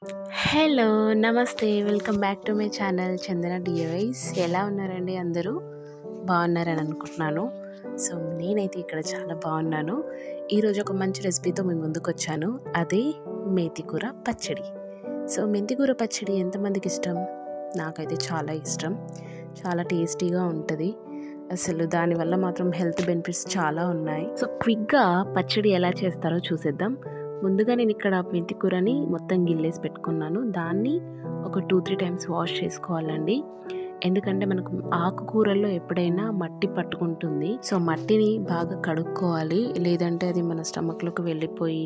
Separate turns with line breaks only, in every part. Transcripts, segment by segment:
Hello! నమస్తే. Welcome back to my channel Chandana DIYs. ఎలా ఉన్నారండి అందరూ? బాగున్నారని అనుకుంటున్నాను. సో, నేనైతే ఇక్కడ చాలా బాగున్నాను. ఈరోజు ఒక మంచి రెసిపీతో మీ ముందుకొచ్చాను. అదే మెంతికూర పచ్చడి. సో, మెంతికూర పచ్చడి ఎంతమందికి ఇష్టం? నాకైతే చాలా ఇష్టం. చాలా టేస్టీగా ఉంటుంది. అసలు దానివల్ల మాత్రం హెల్త్ బెనిఫిట్స్ చాలా ఉన్నాయి. సో, క్విక్గా పచ్చడి ఎలా చేస్తారో చూసేద్దాం. ముందుగా నేను ఇక్కడ మెంతికూరని మొత్తం గిల్లేసి పెట్టుకున్నాను. దాన్ని ఒక 2-3 టైమ్స్ వాష్ చేసుకోవాలండి. ఎందుకంటే మనకు ఆకుకూరల్లో ఎప్పుడైనా మట్టి పట్టుకుంటుంది. సో మట్టిని బాగా కడుక్కోవాలి. లేదంటే అది మన స్టమక్లోకి వెళ్ళిపోయి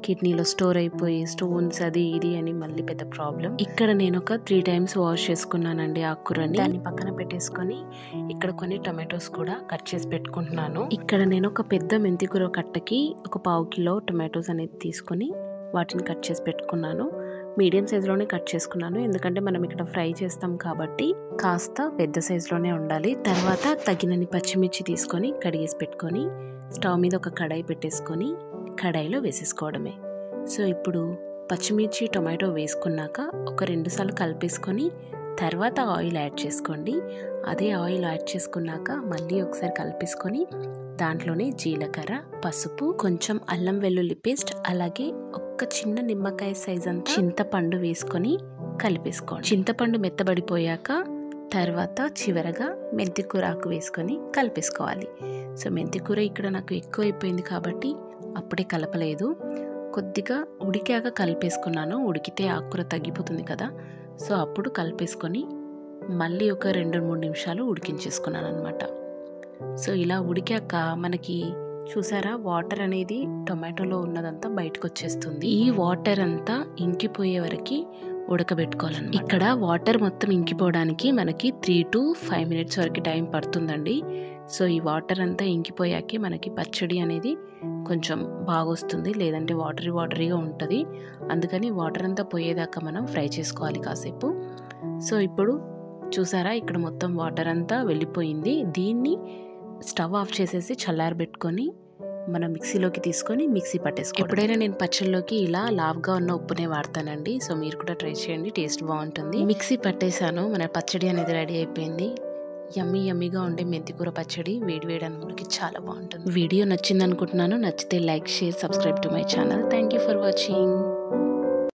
కిడ్నీలో స్టోర్ అయిపోయి స్టోన్స్ అది ఇది అని మళ్ళీ పెద్ద ప్రాబ్లం. ఇక్కడ నేను ఒక 3 టైమ్స్ వాష్ చేసుకున్నానండి ఆకుకూరని. దాన్ని పక్కన పెట్టేసుకొని ఇక్కడ కొన్ని టొమాటోస్ కూడా కట్ చేసి పెట్టుకుంటున్నాను. ఇక్కడ నేను ఒక పెద్ద మెంతికూర కట్టకి ఒక 1/2 కిలో టొమాటోస్ అనేది తీసుకొని వాటిని కట్ చేసి పెట్టుకున్నాను. మీడియం సైజులోనే కట్ చేసుకున్నాను. ఎందుకంటే మనం ఇక్కడ ఫ్రై చేస్తాం కాబట్టి కాస్త పెద్ద సైజులోనే ఉండాలి. తర్వాత తగినన్ని పచ్చిమిర్చి తీసుకొని కడిగేసి పెట్టుకొని స్టవ్ మీద ఒక కడాయి పెట్టేసుకొని కడాయిలో వేసేసుకోవడమే. సో ఇప్పుడు పచ్చిమిర్చి టొమాటో వేసుకున్నాక ఒక 2 సార్లు కలిపేసుకొని తర్వాత ఆయిల్ యాడ్ చేసుకోండి. అదే ఆయిల్ యాడ్ చేసుకున్నాక మళ్ళీ ఒకసారి కలిపేసుకొని దాంట్లోనే జీలకర్ర, పసుపు, కొంచెం అల్లం వెల్లుల్లి పేస్ట్, అలాగే ఒక చిన్న నిమ్మకాయ సైజ్ అంతా చింతపండు వేసుకొని కలిపేసుకోండి. చింతపండు మెత్తబడిపోయాక తర్వాత చివరగా మెంతికూర ఆకు వేసుకొని కలిపేసుకోవాలి. సో మెంతికూర ఇక్కడ నాకు ఎక్కువ అయిపోయింది కాబట్టి అప్పుడే కలపలేదు. కొద్దిగా ఉడికాక కలిపేసుకున్నాను. ఉడికితే ఆకుకూర తగ్గిపోతుంది కదా. సో అప్పుడు కలిపేసుకొని మళ్ళీ ఒక 2-3 నిమిషాలు ఉడికించేసుకున్నాను అనమాట. సో ఇలా ఉడికాక మనకి చూసారా వాటర్ అనేది టొమాటోలో ఉన్నదంతా బయటకు వచ్చేస్తుంది. ఈ వాటర్ అంతా ఇంకిపోయే వరకు ఉడకబెట్టుకోవాలన్నమాట. ఇక్కడ వాటర్ మొత్తం ఇంకిపోవడానికి మనకి 3 to 5 మినిట్స్ వరకు టైం పడుతుందండి. సో ఈ వాటర్ అంతా ఇంకిపోయాకే మనకి పచ్చడి అనేది కొంచెం బాగా వస్తుంది. లేదంటే వాటరీగా ఉంటుంది. అందుకని వాటర్ అంతా పోయేదాకా మనం ఫ్రై చేసుకోవాలి కాసేపు. సో ఇప్పుడు చూసారా ఇక్కడ మొత్తం వాటర్ అంతా వెళ్ళిపోయింది. దీన్ని స్టవ్ ఆఫ్ చేసేసి చల్లారబెట్టుకొని మనం మిక్సీలోకి తీసుకొని మిక్సీ పట్టేసుకోవాలి. ఎప్పుడైనా నేను పచ్చళ్ళలోకి ఇలా లావుగా ఉన్న ఉప్పునే వాడతానండి. సో మీరు కూడా ట్రై చేయండి, టేస్ట్ బాగుంటుంది. మిక్సీ పట్టేశాను. మన పచ్చడి అనేది రెడీ అయిపోయింది. యమ్మీగా ఉండే మెంతికూర పచ్చడి వేడి అన్నంలోకి చాలా బాగుంటుంది. వీడియో నచ్చింది అనుకుంటున్నాను. నచ్చితే like, share, subscribe to my channel. Thank you for watching.